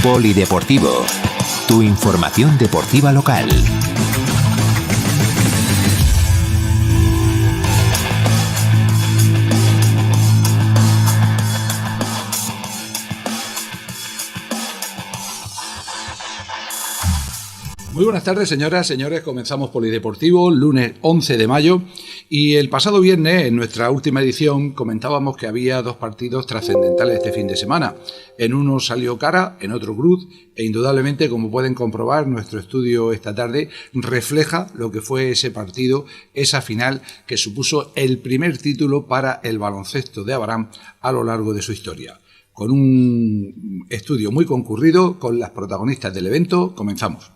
Polideportivo, tu información deportiva local. Muy buenas tardes, señoras, señores. Comenzamos Polideportivo, lunes 11 de mayo. Y el pasado viernes, en nuestra última edición, comentábamos que había dos partidos trascendentales este fin de semana. En uno salió cara, en otro cruz, e indudablemente, como pueden comprobar, nuestro estudio esta tarde refleja lo que fue ese partido, esa final que supuso el primer título para el baloncesto de Abarán a lo largo de su historia. Con un estudio muy concurrido, con las protagonistas del evento, comenzamos.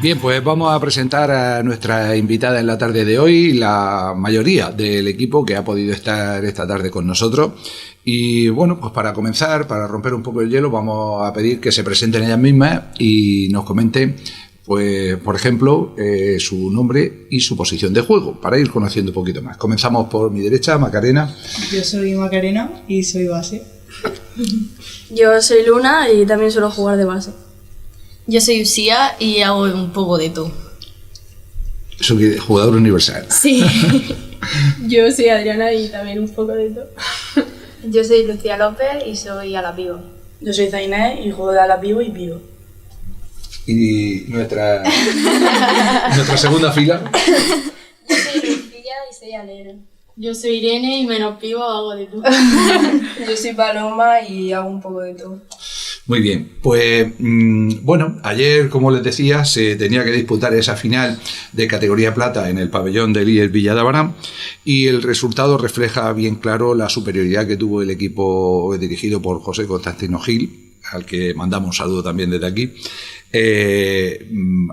Bien, pues vamos a presentar a nuestra invitada en la tarde de hoy, la mayoría del equipo que ha podido estar esta tarde con nosotros. Y bueno, pues para comenzar, para romper un poco el hielo, vamos a pedir que se presenten ellas mismas y nos comenten, pues, por ejemplo, su nombre y su posición de juego, para ir conociendo un poquito más. Comenzamos por mi derecha, Macarena. Yo soy Macarena y soy base. Yo soy Luna y también suelo jugar de base. Yo soy Usía y hago un poco de todo. Soy jugador universal. Sí. Yo soy Adriana y también un poco de todo. Yo soy Lucía López y soy ala pivo. Yo soy Zainés y juego de ala pivo y pivo. Y nuestra segunda fila. Yo soy Lucía y soy alero. Yo soy Irene y menos pivo hago de todo. Yo soy Paloma y hago un poco de todo. Muy bien, pues bueno, ayer, como les decía, se tenía que disputar esa final de categoría plata en el pabellón del IES Villa de Abarán y el resultado refleja bien claro la superioridad que tuvo el equipo dirigido por José Constantino Gil, al que mandamos un saludo también desde aquí,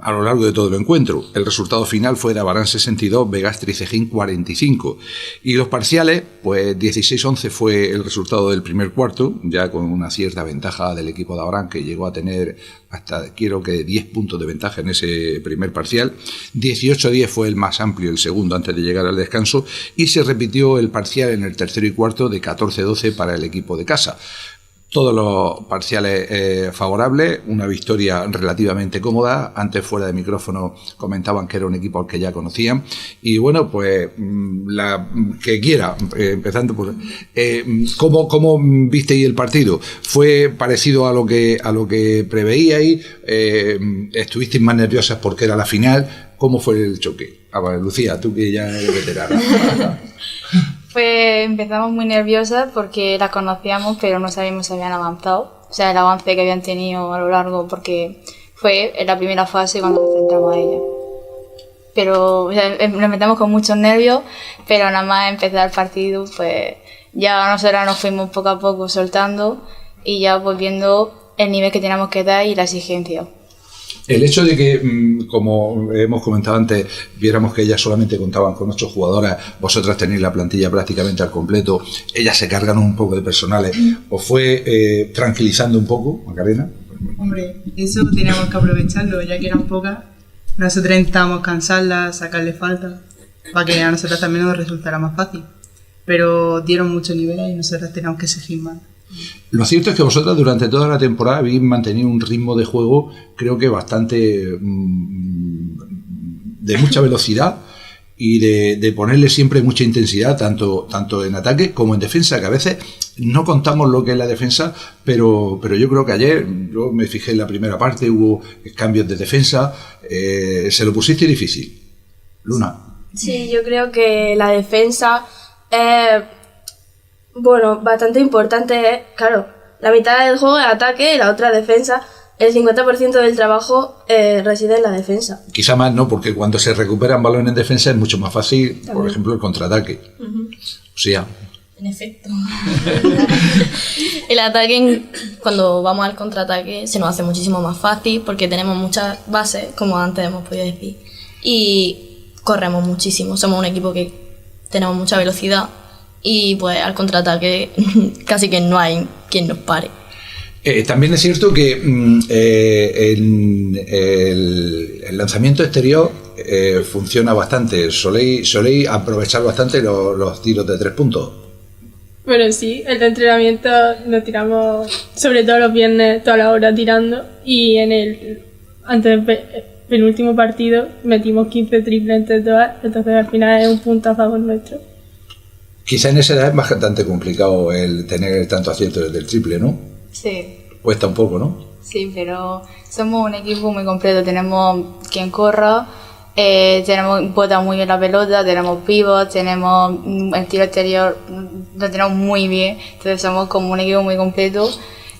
a lo largo de todo el encuentro. El resultado final fue de Abarán 62, Begastri Cejín 45. Y los parciales, pues 16-11 fue el resultado del primer cuarto, ya con una cierta ventaja del equipo de Abarán, que llegó a tener hasta, quiero que 10 puntos de ventaja en ese primer parcial. 18-10 fue el más amplio, el segundo, antes de llegar al descanso. Y se repitió el parcial en el tercero y cuarto de 14-12 para el equipo de casa. Todos los parciales favorables, una victoria relativamente cómoda. Antes, fuera de micrófono, comentaban que era un equipo al que ya conocían. Y bueno, pues la que quiera, empezando por ¿cómo visteis el partido? ¿Fue parecido a lo que preveíais? ¿Estuvisteis más nerviosas porque era la final? ¿Cómo fue el choque? Lucía, tú que ya eres veterana. Pues empezamos muy nerviosas porque las conocíamos, pero no sabíamos si habían avanzado. O sea, el avance que habían tenido a lo largo, porque fue en la primera fase cuando nos centramos a ellas. Pero o sea, nos metemos con muchos nervios, pero nada más empezar el partido, pues ya nosotras nos fuimos poco a poco soltando y ya pues viendo el nivel que teníamos que dar y la exigencia. El hecho de que, como hemos comentado antes, viéramos que ellas solamente contaban con 8 jugadoras, vosotras tenéis la plantilla prácticamente al completo, ellas se cargan un poco de personales, ¿os fue tranquilizando un poco, Macarena? Hombre, eso teníamos que aprovecharlo, ya que eran pocas. Nosotros intentábamos cansarlas, sacarle falta, para que a nosotras también nos resultara más fácil. Pero dieron mucho nivel y nosotras teníamos que exigir más. Lo cierto es que vosotras durante toda la temporada habéis mantenido un ritmo de juego, creo que bastante de mucha velocidad y de ponerle siempre mucha intensidad, tanto en ataque como en defensa, que a veces no contamos lo que es la defensa, pero yo creo que ayer, yo me fijé en la primera parte, hubo cambios de defensa, se lo pusiste difícil. Luna. Sí, yo creo que la defensa es... Bueno, bastante importante, claro, la mitad del juego es ataque y la otra defensa. El 50% del trabajo reside en la defensa. Quizá más no, porque cuando se recuperan balones en defensa es mucho más fácil, también. Por ejemplo, el contraataque. O sea... En efecto. El ataque, cuando vamos al contraataque, se nos hace muchísimo más fácil porque tenemos muchas bases, como antes hemos podido decir, y corremos muchísimo. Somos un equipo que tenemos mucha velocidad y pues al contraataque casi que no hay quien nos pare. También es cierto que el lanzamiento exterior funciona bastante. Soléis aprovechar bastante los tiros de 3 puntos. Bueno, sí, el entrenamiento nos tiramos sobre todo los viernes toda la hora tirando y antes del penúltimo partido metimos 15 triples entre todas, entonces al final es un punto a favor nuestro. Quizá en esa edad es bastante complicado el tener tanto acierto desde el triple, ¿no? Sí. Cuesta un poco, ¿no? Sí, pero somos un equipo muy completo. Tenemos quien corra, bota muy bien la pelota, tenemos pivots, tenemos el tiro exterior, lo tenemos muy bien. Entonces somos como un equipo muy completo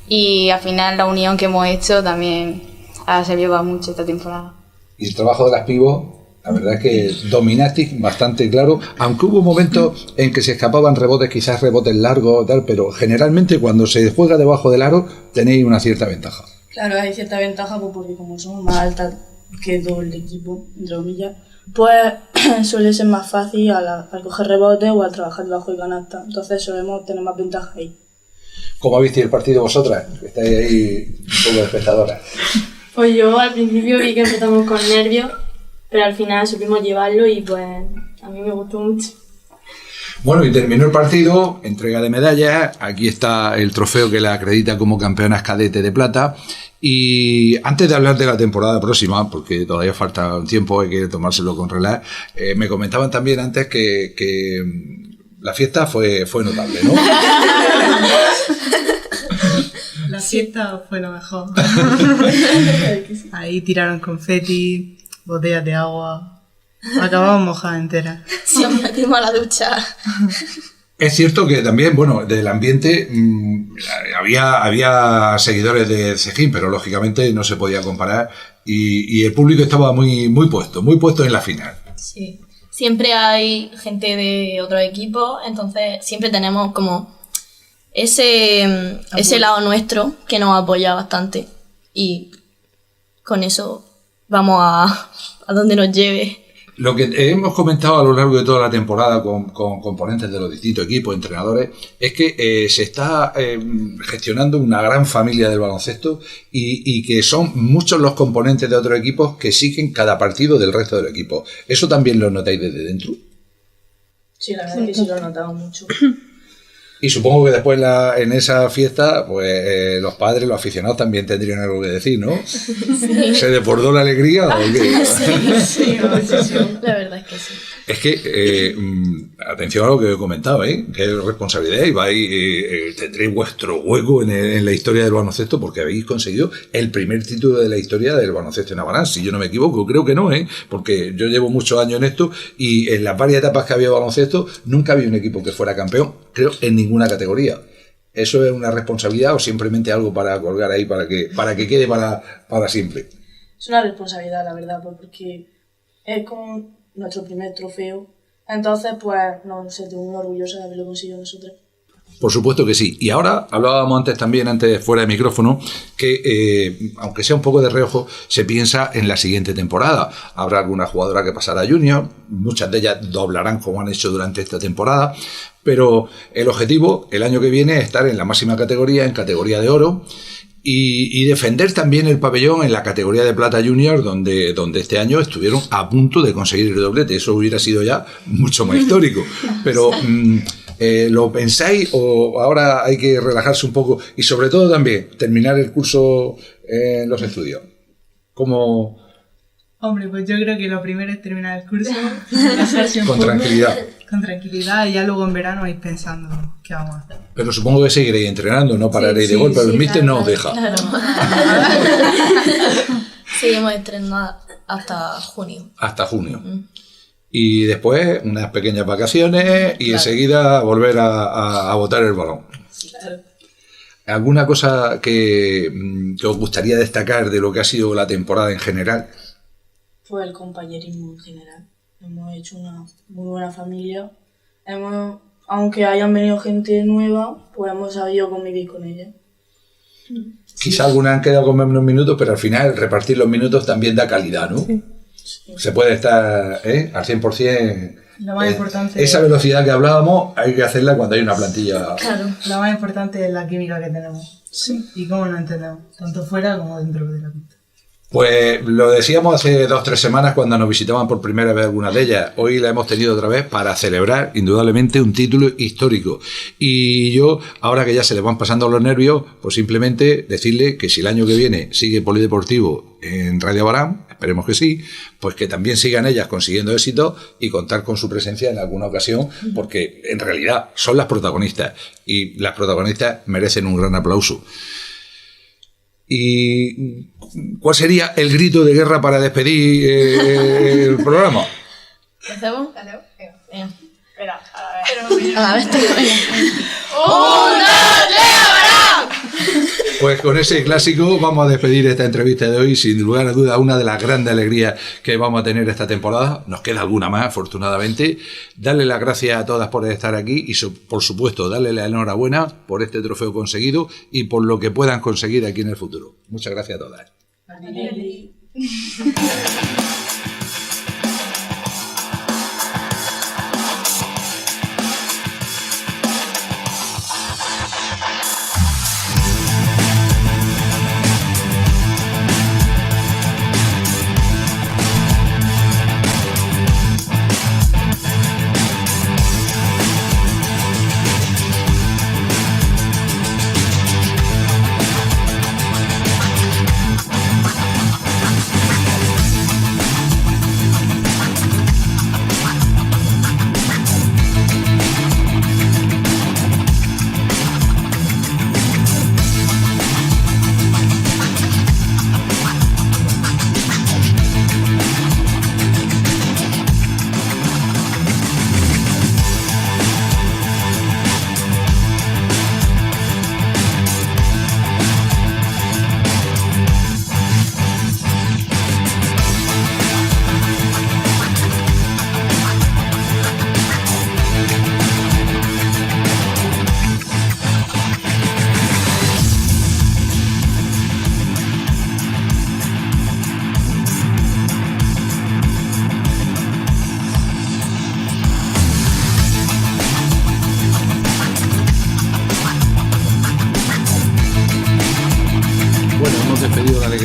y al final la unión que hemos hecho también ha servido para mucho esta temporada. Y el trabajo de las pibos, la verdad es que dominasteis bastante claro, aunque hubo momentos en que se escapaban rebotes, quizás rebotes largos, tal, pero generalmente cuando se juega debajo del aro tenéis una cierta ventaja. Claro, hay cierta ventaja pues, porque como somos más altas que todo el equipo, entre comillas, pues suele ser más fácil al coger rebotes o al trabajar debajo de canasta. Entonces solemos tener más ventaja ahí. ¿Cómo visteis el partido vosotras? Que estáis ahí un poco de espectadoras. Pues yo al principio vi que empezamos con nervios, pero al final supimos llevarlo y pues a mí me gustó mucho. Bueno, y terminó el partido, entrega de medallas, aquí está el trofeo que la acredita como campeonas cadete de plata. Y antes de hablar de la temporada próxima, porque todavía falta un tiempo, hay que tomárselo con relax, me comentaban también antes que la fiesta fue notable, ¿no? La fiesta fue lo mejor. Ahí tiraron confeti, botellas de agua. Acabamos mojadas enteras. Sí, nos metimos a la ducha. Es cierto que también, bueno, del ambiente había seguidores de Cejín, pero lógicamente no se podía comparar y el público estaba muy puesto en la final. Sí, siempre hay gente de otro equipo, entonces siempre tenemos como ese lado nuestro que nos apoya bastante y con eso vamos a donde nos lleve. Lo que hemos comentado a lo largo de toda la temporada con componentes de los distintos equipos, entrenadores, es que se está gestionando una gran familia del baloncesto y que son muchos los componentes de otros equipos que siguen cada partido del resto del equipo. ¿Eso también lo notáis desde dentro? Sí, la verdad es que sí lo he notado mucho. Y supongo que después en esa fiesta, pues los padres, los aficionados también tendrían algo que decir, ¿no? Sí. ¿Se desbordó la alegría o qué? Sí, la verdad es que sí. Es que, atención a lo que he comentado, que responsabilidad y tendréis vuestro hueco en la historia del baloncesto porque habéis conseguido el primer título de la historia del baloncesto en Abarán. Si yo no me equivoco, creo que no, porque yo llevo muchos años en esto y en las varias etapas que había baloncesto nunca había un equipo que fuera campeón, creo, en ninguna categoría. ¿Eso es una responsabilidad o simplemente algo para colgar ahí para que quede para siempre? Es una responsabilidad, la verdad, porque es como nuestro primer trofeo. Entonces, pues, nos sentimos muy orgullosos de haberlo conseguido nosotros. Por supuesto que sí. Y ahora, hablábamos antes fuera de micrófono, que aunque sea un poco de reojo, se piensa en la siguiente temporada. Habrá alguna jugadora que pasará a Junior, muchas de ellas doblarán como han hecho durante esta temporada, pero el objetivo, el año que viene, es estar en la máxima categoría, en categoría de oro, y defender también el pabellón en la categoría de plata junior, donde este año estuvieron a punto de conseguir el doblete. Eso hubiera sido ya mucho más histórico. Pero ¿lo pensáis o ahora hay que relajarse un poco y sobre todo también terminar el curso en los estudios? ¿Cómo? Hombre, pues yo creo que lo primero es terminar el curso. Con tranquilidad. Con tranquilidad y ya luego en verano vais pensando qué vamos a hacer. Pero supongo que seguiréis entrenando, no pararéis de golpe, pero el míster no os deja. Claro. Seguimos entrenando hasta junio. Hasta junio. Y después unas pequeñas vacaciones y enseguida volver a botar el balón. Claro. ¿Alguna cosa que os gustaría destacar de lo que ha sido la temporada en general? Pues el compañerismo en general. Hemos hecho una muy buena familia. Aunque hayan venido gente nueva, pues hemos sabido convivir con ella. Quizá algunas han quedado con menos minutos, pero al final repartir los minutos también da calidad, ¿no? Sí. Se puede estar al 100% Lo más importante Esa velocidad que hablábamos hay que hacerla cuando hay una plantilla. Claro, lo más importante es la química que tenemos. Sí. Y cómo nos entendemos, tanto fuera como dentro de la pista. Pues lo decíamos hace 2 o 3 semanas cuando nos visitaban por primera vez algunas de ellas. Hoy la hemos tenido otra vez para celebrar indudablemente un título histórico. Y yo, ahora que ya se les van pasando los nervios, pues simplemente decirle que si el año que viene sigue Polideportivo en Radio Abarán, esperemos que sí, pues que también sigan ellas consiguiendo éxito y contar con su presencia en alguna ocasión, porque en realidad son las protagonistas y las protagonistas merecen un gran aplauso. ¿Y cuál sería el grito de guerra para despedir el programa? ¿Lo hacemos? Venga. Espera, a ver. A ver, Pues con ese clásico vamos a despedir esta entrevista de hoy. Sin lugar a duda, una de las grandes alegrías que vamos a tener esta temporada. Nos queda alguna más, afortunadamente. Darle las gracias a todas por estar aquí y, por supuesto, darle la enhorabuena por este trofeo conseguido y por lo que puedan conseguir aquí en el futuro. Muchas gracias a todas.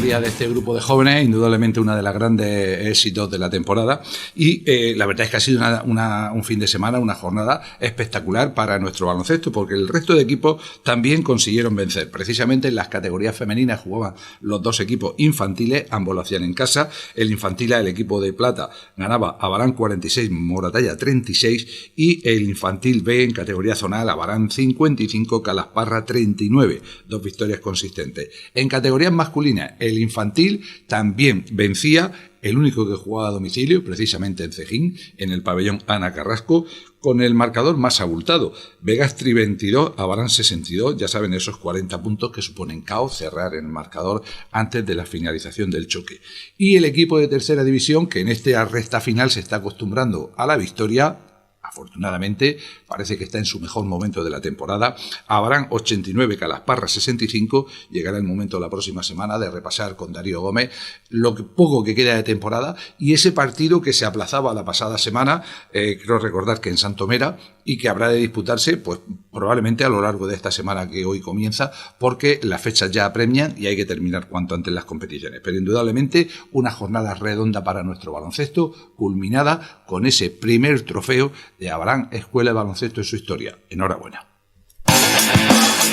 De este grupo de jóvenes, indudablemente una de las grandes éxitos de la temporada y la verdad es que ha sido un fin de semana, una jornada espectacular para nuestro baloncesto porque el resto de equipos también consiguieron vencer. Precisamente en las categorías femeninas jugaban los 2 equipos infantiles, ambos lo hacían en casa. El infantil, el equipo de plata, ganaba Abarán 46, Moratalla 36 y el infantil B en categoría zonal, Abarán 55, Calasparra 39, 2 victorias consistentes. En categorías masculinas, el infantil también vencía, el único que jugaba a domicilio, precisamente en Cejín, en el pabellón Ana Carrasco, con el marcador más abultado. Vegastri 22, Abarán 62, ya saben, esos 40 puntos que suponen caos, cerrar en el marcador antes de la finalización del choque. Y el equipo de tercera división, que en esta recta final se está acostumbrando a la victoria, afortunadamente, parece que está en su mejor momento de la temporada. Abarán 89, Calasparra 65. Llegará el momento la próxima semana de repasar con Darío Gómez lo poco que queda de temporada y ese partido que se aplazaba la pasada semana, creo recordar que en Santomera, y que habrá de disputarse pues probablemente a lo largo de esta semana que hoy comienza, porque las fechas ya apremian y hay que terminar cuanto antes las competiciones. Pero indudablemente una jornada redonda para nuestro baloncesto, culminada con ese primer trofeo de Abarán Escuela de Baloncesto en su historia. Enhorabuena.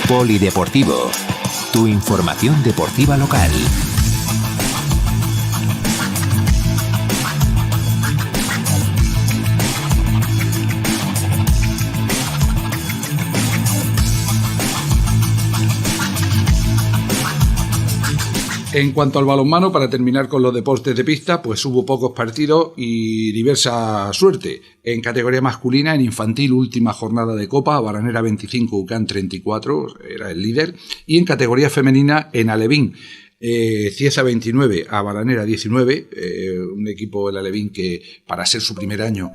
Polideportivo, tu información deportiva local. En cuanto al balonmano, para terminar con los deportes de pista, pues hubo pocos partidos y diversa suerte. En categoría masculina, en infantil, última jornada de Copa, Baranera 25, UCAN 34, era el líder. Y en categoría femenina, en Alevín, Cieza 29 a Baranera 19, un equipo del Alevín que para ser su primer año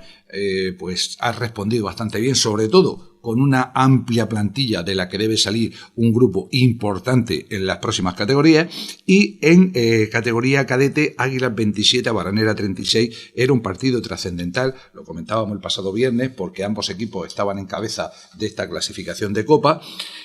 pues ha respondido bastante bien, sobre todo con una amplia plantilla de la que debe salir un grupo importante en las próximas categorías. Y en categoría cadete, Águilas 27, Baranera 36, era un partido trascendental, lo comentábamos el pasado viernes, porque ambos equipos estaban en cabeza de esta clasificación de Copa,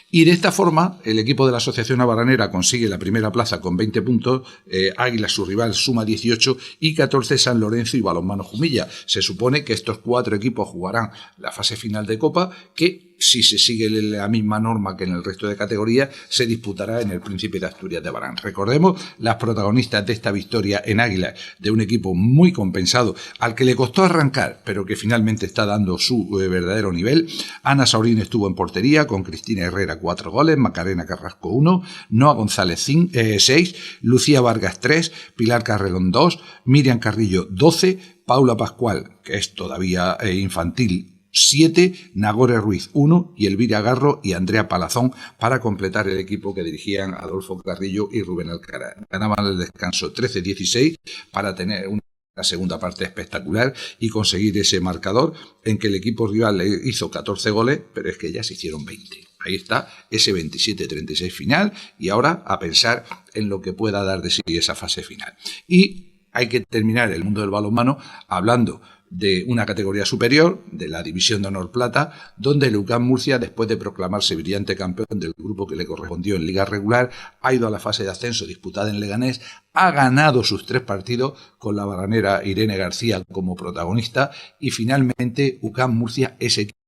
y de esta forma el equipo de la Asociación Baranera consigue la primera plaza con 20 puntos, Águilas, su rival, suma 18 y 14 San Lorenzo y Balonmano Jumilla. Se supone que estos 4 equipos jugarán la fase final de Copa, que si se sigue la misma norma que en el resto de categorías, se disputará en el Príncipe de Asturias de Barán. Recordemos las protagonistas de esta victoria en Águilas, de un equipo muy compensado, al que le costó arrancar, pero que finalmente está dando su verdadero nivel. Ana Saurín estuvo en portería, con Cristina Herrera 4 goles, Macarena Carrasco 1, Noa González 6, Lucía Vargas 3, Pilar Carrelón 2, Miriam Carrillo 12, Paula Pascual, que es todavía infantil, 7, Nagore Ruiz 1 y Elvira Garro y Andrea Palazón para completar el equipo que dirigían Adolfo Carrillo y Rubén Alcaraz. Ganaban el descanso 13-16 para tener una segunda parte espectacular y conseguir ese marcador en que el equipo rival le hizo 14 goles, pero es que ya se hicieron 20. Ahí está ese 27-36 final, y ahora a pensar en lo que pueda dar de sí esa fase final. Y hay que terminar el mundo del balonmano hablando de una categoría superior, de la División de Honor Plata, donde el UCAM Murcia, después de proclamarse brillante campeón del grupo que le correspondió en liga regular, ha ido a la fase de ascenso disputada en Leganés, ha ganado sus 3 partidos con la baranera Irene García como protagonista, y finalmente UCAM Murcia es equipo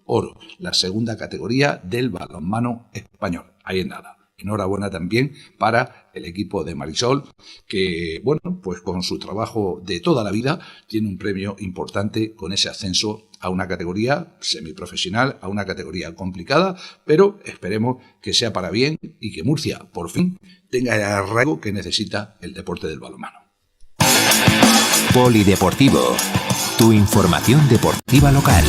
oro, la segunda categoría del balonmano español. Ahí en nada. Enhorabuena también para el equipo de Marisol, que, bueno, pues con su trabajo de toda la vida tiene un premio importante con ese ascenso a una categoría semiprofesional, a una categoría complicada, pero esperemos que sea para bien y que Murcia, por fin, tenga el arraigo que necesita el deporte del balonmano. Polideportivo, tu información deportiva local.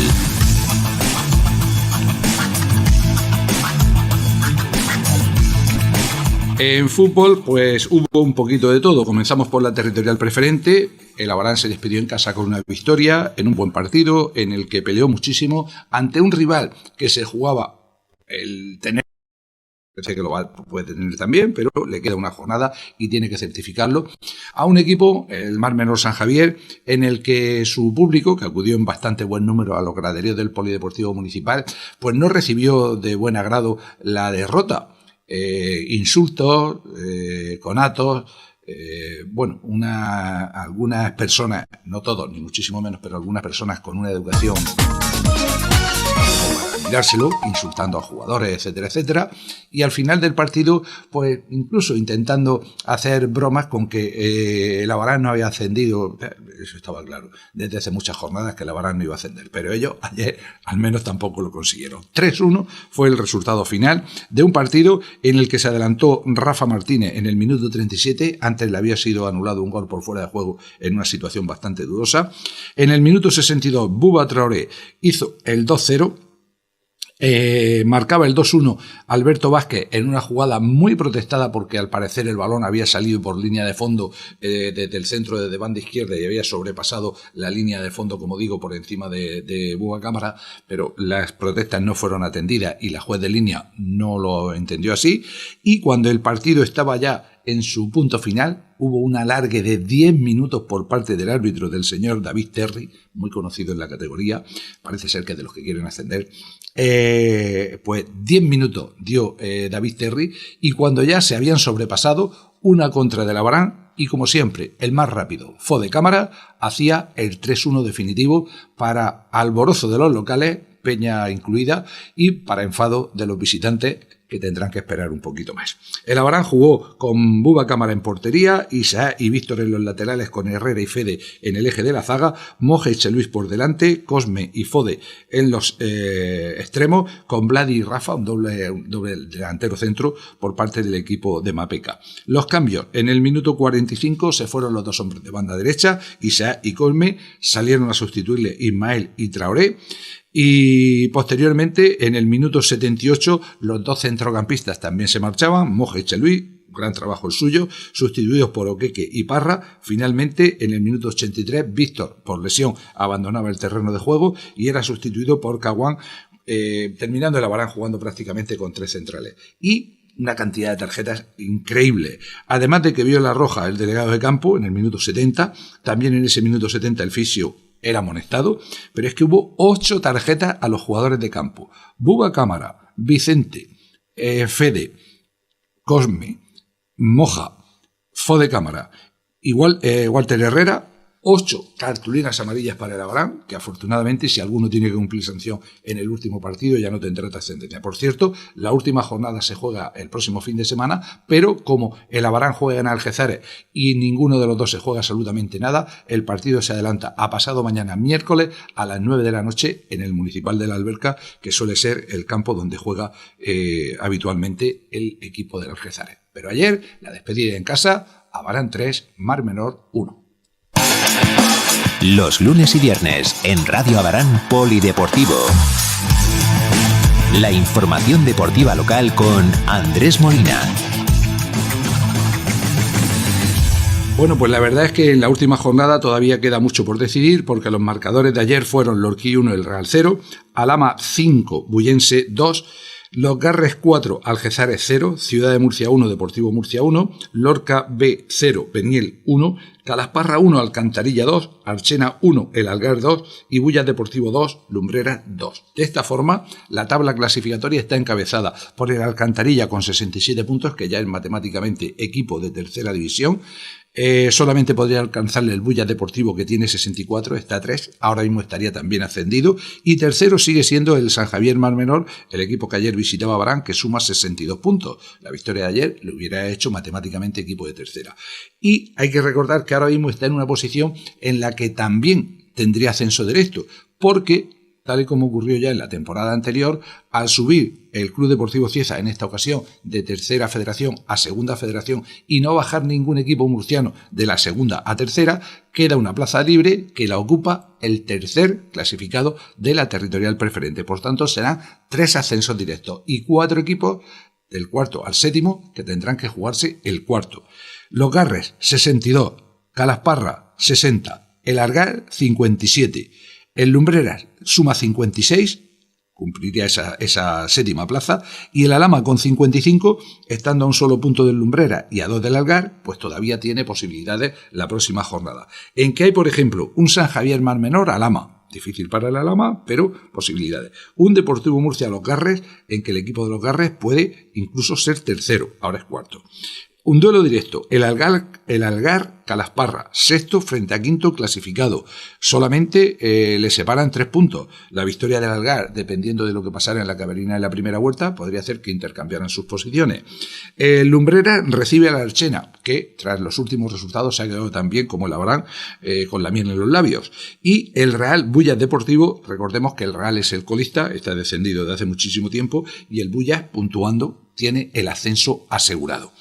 En fútbol, pues hubo un poquito de todo. Comenzamos por la territorial preferente. El Abarán se despidió en casa con una victoria, en un buen partido, en el que peleó muchísimo ante un rival que se jugaba el tener. Parece que puede tener también, pero le queda una jornada y tiene que certificarlo. A un equipo, el Mar Menor San Javier, en el que su público, que acudió en bastante buen número a los graderíos del Polideportivo Municipal, pues no recibió de buen agrado la derrota. Insultos, conatos, bueno, algunas personas, no todos, ni muchísimo menos, pero algunas personas con una educación para mirárselo, insultando a jugadores, etcétera, etcétera, y al final del partido, pues incluso intentando hacer bromas con que el Abarán no había ascendido. Eso estaba claro, desde hace muchas jornadas que el Abarán no iba a ascender, pero ellos ayer al menos tampoco lo consiguieron. 3-1 fue el resultado final de un partido en el que se adelantó Rafa Martínez en el minuto 37, antes le había sido anulado un gol por fuera de juego en una situación bastante dudosa. En el minuto 62, Buba Traoré hizo el 2-0. Marcaba el 2-1 Alberto Vázquez en una jugada muy protestada porque al parecer el balón había salido por línea de fondo desde el centro de banda izquierda y había sobrepasado la línea de fondo, como digo, por encima de Buba Cámara, pero las protestas no fueron atendidas y la juez de línea no lo entendió así, y cuando el partido estaba ya en su punto final, hubo un alargue de 10 minutos por parte del árbitro, del señor David Terry, muy conocido en la categoría, parece ser que de los que quieren ascender. Pues 10 minutos dio David Terry, y cuando ya se habían sobrepasado, una contra del Abarán, y como siempre, el más rápido, Fode Cámara, hacía el 3-1 definitivo para alborozo de los locales, Peña incluida, y para enfado de los visitantes, que tendrán que esperar un poquito más. El Abarán jugó con Buba Cámara en portería, Isaac y Víctor en los laterales, con Herrera y Fede en el eje de la zaga, Moja y Cheluis por delante, Cosme y Fode en los extremos, con Vladi y Rafa, un doble delantero centro por parte del equipo de Mapeca. Los cambios: en el minuto 45 se fueron los dos hombres de banda derecha, Isaac y Cosme, salieron a sustituirle Ismael y Traoré. Y posteriormente, en el minuto 78, los dos centrocampistas también se marchaban, Moja y Cheluis, gran trabajo el suyo, sustituidos por Oqueque y Parra. Finalmente, en el minuto 83, Víctor, por lesión, abandonaba el terreno de juego y era sustituido por Caguán, terminando el Abarán jugando prácticamente con 3 centrales. Y una cantidad de tarjetas increíble. Además de que vio la roja el delegado de campo en el minuto 70, también en ese minuto 70 el fisio era amonestado, pero es que hubo 8 tarjetas a los jugadores de campo. Buba Cámara, Vicente, Fede, Cosme, Moja, Fode Cámara, Walter Herrera, 8 cartulinas amarillas para el Abarán, que afortunadamente si alguno tiene que cumplir sanción en el último partido ya no tendrá trascendencia. Por cierto, la última jornada se juega el próximo fin de semana, pero como el Abarán juega en Algeciras y ninguno de los dos se juega absolutamente nada, el partido se adelanta a pasado mañana miércoles a las 9 de la noche en el Municipal de la Alberca, que suele ser el campo donde juega habitualmente el equipo del Algeciras. Pero ayer, la despedida en casa, Abarán 3, Mar Menor 1. Los lunes y viernes en Radio Abarán Polideportivo. La información deportiva local con Andrés Molina. Bueno, pues la verdad es que en la última jornada todavía queda mucho por decidir, porque los marcadores de ayer fueron Lorquí 1, el Real 0, Alhama 5, Bullense 2, Los Garres 4, Algeciras 0, Ciudad de Murcia 1, Deportivo Murcia 1, Lorca B 0, Peniel 1, Calasparra 1, Alcantarilla 2, Archena 1, El Algar 2 y Bullas Deportivo 2, Lumbreras 2. De esta forma, la tabla clasificatoria está encabezada por el Alcantarilla con 67 puntos, que ya es matemáticamente equipo de tercera división. Solamente podría alcanzarle el Bullas Deportivo, que tiene 64, está a 3, ahora mismo estaría también ascendido, y tercero sigue siendo el San Javier Mar Menor, el equipo que ayer visitaba Abarán, que suma 62 puntos. La victoria de ayer le hubiera hecho matemáticamente equipo de tercera. Y hay que recordar que ahora mismo está en una posición en la que también tendría ascenso directo, porque tal y como ocurrió ya en la temporada anterior, al subir el Club Deportivo Cieza en esta ocasión de tercera federación a segunda federación y no bajar ningún equipo murciano de la segunda a tercera, queda una plaza libre que la ocupa el tercer clasificado de la territorial preferente. Por tanto, serán 3 ascensos directos y 4 equipos del cuarto al séptimo que tendrán que jugarse el cuarto. Los Garres, 62, Calasparra, 60, El Algar, 57, el Lumbreras suma 56, cumpliría esa séptima plaza, y el Alhama con 55, estando a un solo punto del Lumbreras y a 2 del Algar, pues todavía tiene posibilidades la próxima jornada. En que hay, por ejemplo, un San Javier Mar Menor Alhama, difícil para el Alhama, pero posibilidades. Un Deportivo Murcia Los Garres, en que el equipo de Los Garres puede incluso ser tercero, ahora es cuarto. Un duelo directo, el Algar Calasparra, sexto frente a quinto clasificado. Solamente le separan 3 puntos. La victoria del Algar, dependiendo de lo que pasara en la camerina en la primera vuelta, podría hacer que intercambiaran sus posiciones. El Lumbreras recibe a la Archena, que tras los últimos resultados se ha quedado tan bien como el Abarán, con la miel en los labios. Y el Real Bullas Deportivo, recordemos que el Real es el colista, está descendido de hace muchísimo tiempo, y el Bullas, puntuando, tiene el ascenso asegurado.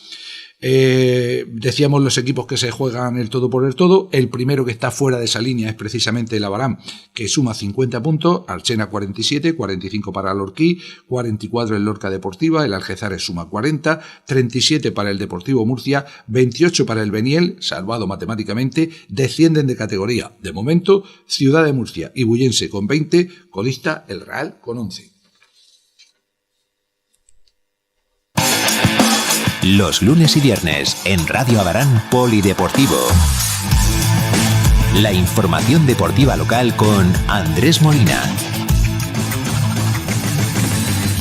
Decíamos los equipos que se juegan el todo por el todo. El primero que está fuera de esa línea es precisamente el Abarán, que suma 50 puntos, Archena 47, 45 para Lorquí, 44 el Lorca Deportiva, el Algeciras suma 40, 37 para el Deportivo Murcia, 28 para el Beniel, salvado matemáticamente, descienden de categoría. De momento, Ciudad de Murcia y Bullense con 20, colista el Real con 11. Los lunes y viernes en Radio Abarán Polideportivo. La información deportiva local con Andrés Molina.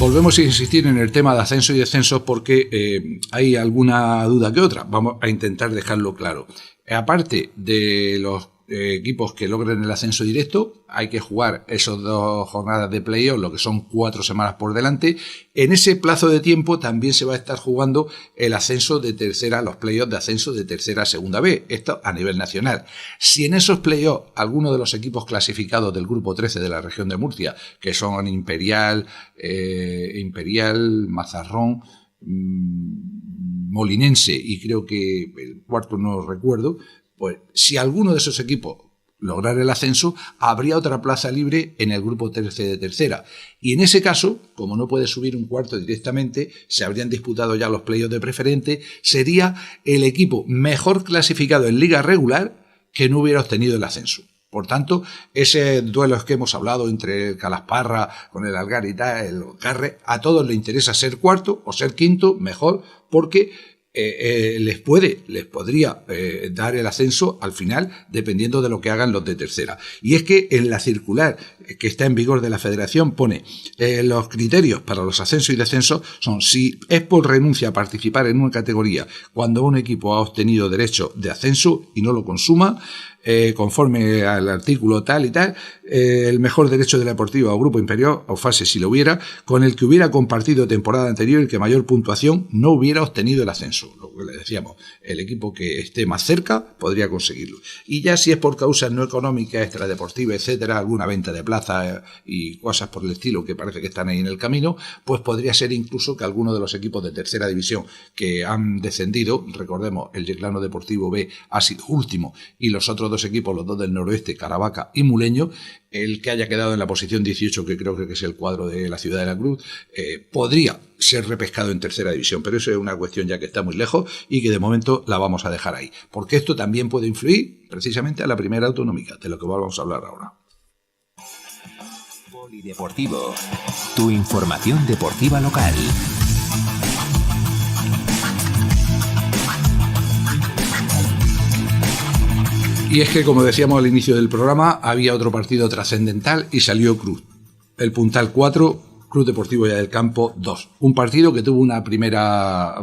Volvemos a insistir en el tema de ascenso y descenso porque hay alguna duda que otra. Vamos a intentar dejarlo claro. Aparte de los equipos que logren el ascenso directo, hay que jugar esas 2 jornadas de playoff, lo que son 4 semanas por delante. En ese plazo de tiempo también se va a estar jugando el ascenso de tercera, los playoffs de ascenso de tercera a segunda B, esto a nivel nacional. Si en esos playoffs alguno de los equipos clasificados del grupo 13 de la región de Murcia, que son Imperial, Mazarrón, Molinense y creo que el cuarto no recuerdo, pues si alguno de esos equipos lograra el ascenso, habría otra plaza libre en el grupo 13 de tercera. Y en ese caso, como no puede subir un cuarto directamente, se habrían disputado ya los playoffs de preferente, sería el equipo mejor clasificado en liga regular que no hubiera obtenido el ascenso. Por tanto, ese duelo que hemos hablado entre el Calasparra con el Algar y tal, el Carre, a todos les interesa ser cuarto o ser quinto, mejor, porque les podría dar el ascenso al final, dependiendo de lo que hagan los de tercera. Y es que en la circular que está en vigor de la Federación pone los criterios para los ascensos y descensos son: si es por renuncia a participar en una categoría cuando un equipo ha obtenido derecho de ascenso y no lo consuma, conforme al artículo tal y tal, el mejor derecho de la deportiva o grupo inferior o fase, si lo hubiera, con el que hubiera compartido temporada anterior y que mayor puntuación no hubiera obtenido el ascenso. Lo que le decíamos, el equipo que esté más cerca podría conseguirlo. Y ya si es por causas no económicas, extradeportivas, etcétera, alguna venta de plaza y cosas por el estilo que parece que están ahí en el camino, pues podría ser incluso que alguno de los equipos de tercera división que han descendido, recordemos, el Yeclano Deportivo B ha sido último y los otros dos equipos, los dos del noroeste, Caravaca y Muleño, el que haya quedado en la posición 18, que creo que es el cuadro de la Ciudad de la Cruz, podría ser repescado en tercera división, pero eso es una cuestión ya que está muy lejos y que de momento la vamos a dejar ahí, porque esto también puede influir precisamente a la primera autonómica, de lo que vamos a hablar ahora. Polideportivo, tu información deportiva local. Y es que, como decíamos al inicio del programa, había otro partido trascendental y salió Cruz. El Puntal 4, Club Deportivo Ya del Campo 2. Un partido que tuvo una primera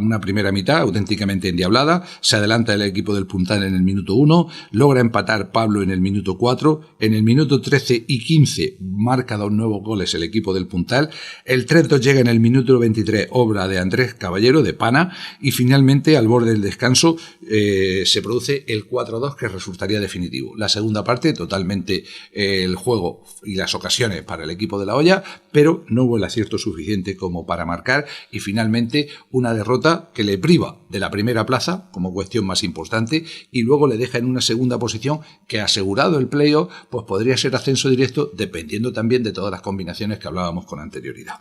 mitad auténticamente endiablada. Se adelanta el equipo del Puntal en el minuto 1, logra empatar Pablo en el minuto 4, en el minuto 13 y 15 marca 2 nuevos goles el equipo del Puntal, el 3-2 llega en el minuto 23, obra de Andrés Caballero de Pana, y finalmente al borde del descanso se produce el 4-2 que resultaría definitivo. La segunda parte, totalmente el juego y las ocasiones para el equipo de La Hoya, pero no hubo el acierto suficiente como para marcar, y finalmente una derrota que le priva de la primera plaza como cuestión más importante y luego le deja en una segunda posición que, asegurado el playoff, pues podría ser ascenso directo, dependiendo también de todas las combinaciones que hablábamos con anterioridad.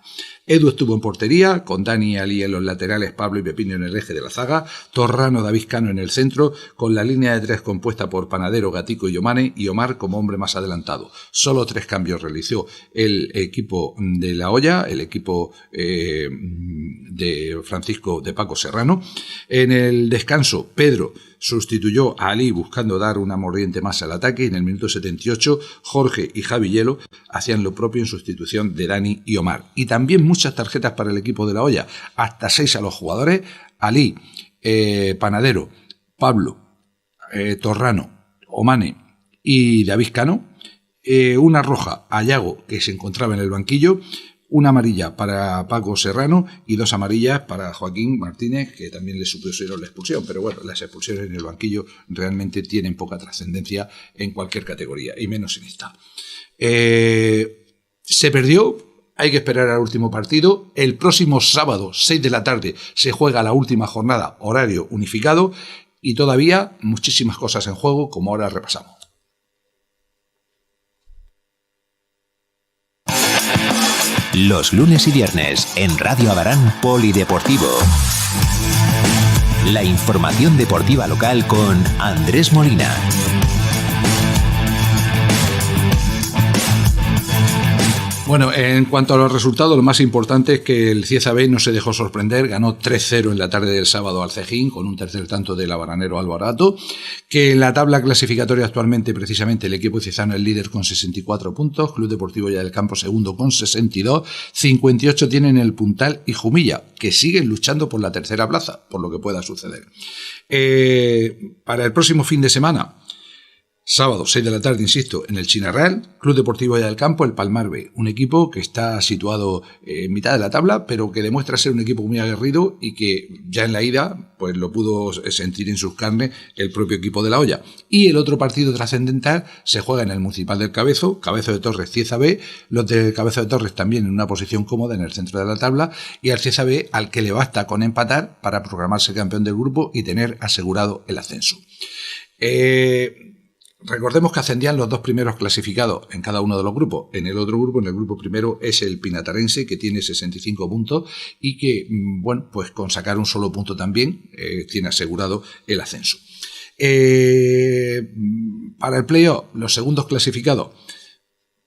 Edu estuvo en portería, con Dani y Ali en los laterales, Pablo y Pepino en el eje de la zaga, Torrano, David Cano en el centro, con la línea de tres compuesta por Panadero, Gatico y Omane, y Omar como hombre más adelantado. Solo 3 cambios realizó el equipo de La Hoya, el equipo de Francisco de Paco Serrano. En el descanso, Pedro sustituyó a Ali buscando dar una mordiente más al ataque, y en el minuto 78 Jorge y Javi Hielo hacían lo propio en sustitución de Dani y Omar. Y también muchas tarjetas para el equipo de La Hoya, hasta 6 a los jugadores: Ali, Panadero, Pablo, Torrano, Omane y David Cano, una roja a Yago, que se encontraba en el banquillo, una amarilla para Paco Serrano y 2 amarillas para Joaquín Martínez, que también le supusieron la expulsión. Pero bueno, las expulsiones en el banquillo realmente tienen poca trascendencia en cualquier categoría, y menos en esta. Se perdió. Hay que esperar al último partido. El próximo sábado, 6 de la tarde, se juega la última jornada, horario unificado, y todavía muchísimas cosas en juego, como ahora repasamos. Los lunes y viernes en Radio Abarán Polideportivo. La información deportiva local con Andrés Molina. Bueno, en cuanto a los resultados, lo más importante es que el Cieza B no se dejó sorprender, ganó 3-0 en la tarde del sábado al Cejín, con un tercer tanto del habanero Alvarato, que en la tabla clasificatoria actualmente, precisamente, el equipo ciezano es líder con 64 puntos, Club Deportivo Ya del Campo segundo con 62, 58 tienen el Puntal y Jumilla, que siguen luchando por la tercera plaza, por lo que pueda suceder. Para el próximo fin de semana, sábado, 6 de la tarde, insisto, en el Chinarral, Club Deportivo Ya del Campo, el Palmar B, un equipo que está situado en mitad de la tabla, pero que demuestra ser un equipo muy aguerrido y que ya en la ida pues lo pudo sentir en sus carnes el propio equipo de La Hoya. Y el otro partido trascendental se juega en el Municipal del Cabezo de Torres, Cieza B, los de Cabezo de Torres también en una posición cómoda en el centro de la tabla, y al Cieza B al que le basta con empatar para programarse campeón del grupo y tener asegurado el ascenso. Recordemos que ascendían los 2 primeros clasificados en cada uno de los grupos. En el otro grupo, en el grupo primero, es el Pinatarense, que tiene 65 puntos y que, bueno, pues con sacar un solo punto también tiene asegurado el ascenso. Para el playoff, los segundos clasificados,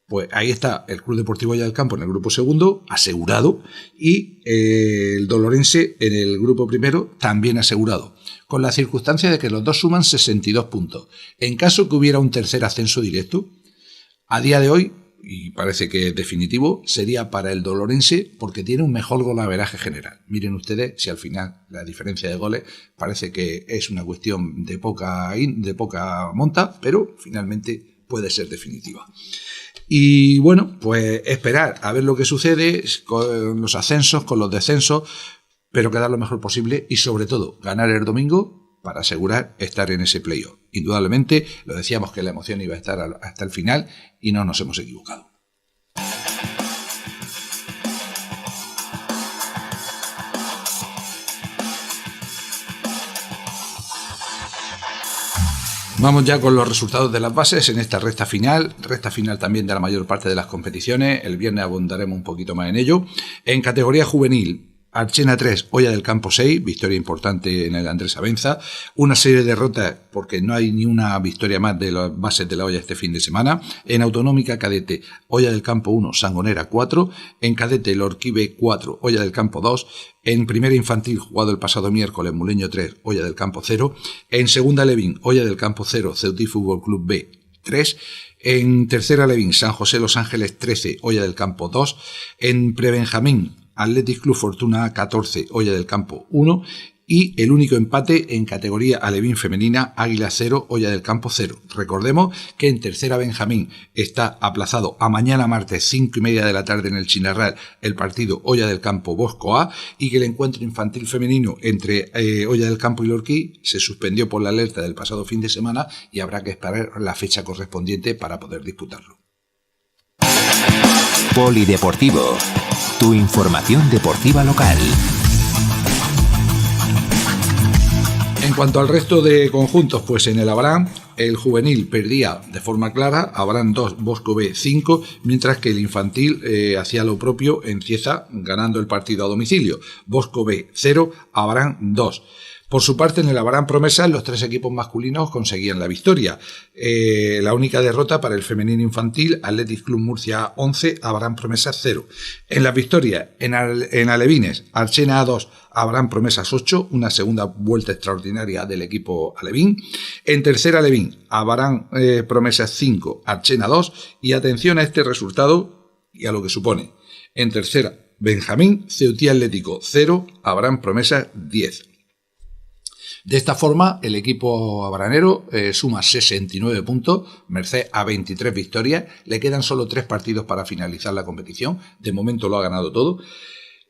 pues ahí está el Club Deportivo Hoya del Campo en el grupo segundo, asegurado, y el Dolorense en el grupo primero, también asegurado, con la circunstancia de que los dos suman 62 puntos. En caso que hubiera un tercer ascenso directo, a día de hoy, y parece que es definitivo, sería para el Dolorense porque tiene un mejor golaveraje general. Miren ustedes si al final la diferencia de goles parece que es una cuestión de poca monta, pero finalmente puede ser definitiva. Y bueno, pues esperar a ver lo que sucede con los ascensos, con los descensos, pero quedar lo mejor posible y sobre todo ganar el domingo para asegurar estar en ese playoff. Indudablemente, lo decíamos que la emoción iba a estar hasta el final y no nos hemos equivocado. Vamos ya con los resultados de las bases en esta recta final también de la mayor parte de las competiciones. El viernes abundaremos un poquito más en ello. En categoría juvenil, Archena 3, Hoya del Campo 6, victoria importante en el Andrés Abenza, una serie de derrotas porque no hay ni una victoria más de las bases de la Hoya este fin de semana. En autonómica cadete, Hoya del Campo 1, Sangonera 4, en cadete Lorquive 4, Hoya del Campo 2, en primera infantil jugado el pasado miércoles Muleño 3, Hoya del Campo 0, en segunda Levín, Hoya del Campo 0, Ceutí Fútbol Club B 3, en tercera Levín, San José Los Ángeles 13, Hoya del Campo 2, en prebenjamín Athletic Club Fortuna 14, Hoya del Campo 1 y el único empate en categoría alevín femenina, Águila 0, Hoya del Campo 0. Recordemos que en tercera Benjamín está aplazado a mañana martes 5:30 de la tarde en el Chinarral el partido Hoya del Campo Bosco A y que el encuentro infantil femenino entre Hoya del Campo y Lorquí se suspendió por la alerta del pasado fin de semana y habrá que esperar la fecha correspondiente para poder disputarlo. Polideportivo, tu información deportiva local. En cuanto al resto de conjuntos, pues en el Abarán, el juvenil perdía de forma clara, Abarán 2, Bosco B 5, mientras que el infantil hacía lo propio en Cieza, ganando el partido a domicilio. Bosco B 0, Abarán 2. Por su parte, en el Abarán Promesas, los tres equipos masculinos conseguían la victoria. La única derrota para el femenino infantil, Athletic Club Murcia 11, Abarán Promesas 0. En las victorias, en alevines, Archena 2, Abarán Promesas 8, una segunda vuelta extraordinaria del equipo alevín. En tercera alevín, Abarán Promesas 5, Archena 2. Y atención a este resultado y a lo que supone. En tercera, Benjamín, Ceutí Atlético 0, Abarán Promesas 10. De esta forma, el equipo abaranero suma 69 puntos, merced a 23 victorias. Le quedan solo 3 partidos para finalizar la competición. De momento lo ha ganado todo.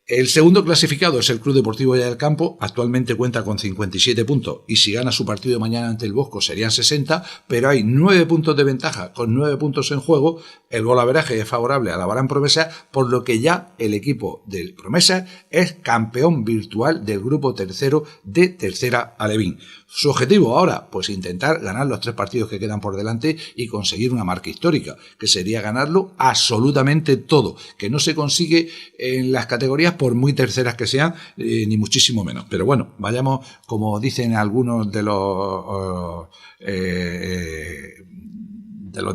El segundo clasificado es el Club Deportivo Hoya del Campo, actualmente cuenta con 57 puntos y si gana su partido de mañana ante el Bosco serían 60, pero hay 9 puntos de ventaja con 9 puntos en juego, el golaveraje es favorable al Abarán Promesas, por lo que ya el equipo del Promesas es campeón virtual del grupo tercero de tercera alevín. Su objetivo ahora, pues intentar ganar los 3 partidos que quedan por delante y conseguir una marca histórica, que sería ganarlo absolutamente todo, que no se consigue en las categorías por muy terceras que sean, ni muchísimo menos. Pero bueno, vayamos, como dicen algunos de los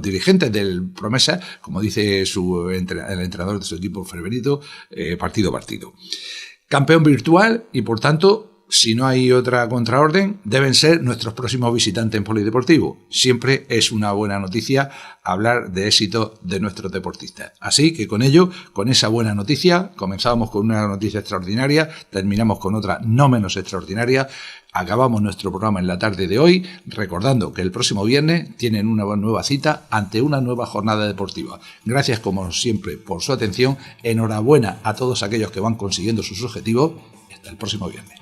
dirigentes del Promesa, como dice el entrenador de su equipo Ferberito, partido a partido. Campeón virtual y por tanto, si no hay otra contraorden, deben ser nuestros próximos visitantes en Polideportivo. Siempre es una buena noticia hablar de éxito de nuestros deportistas. Así que con ello, con esa buena noticia, comenzábamos con una noticia extraordinaria, terminamos con otra no menos extraordinaria. Acabamos nuestro programa en la tarde de hoy, recordando que el próximo viernes tienen una nueva cita ante una nueva jornada deportiva. Gracias como siempre por su atención. Enhorabuena a todos aquellos que van consiguiendo sus objetivos. Hasta el próximo viernes.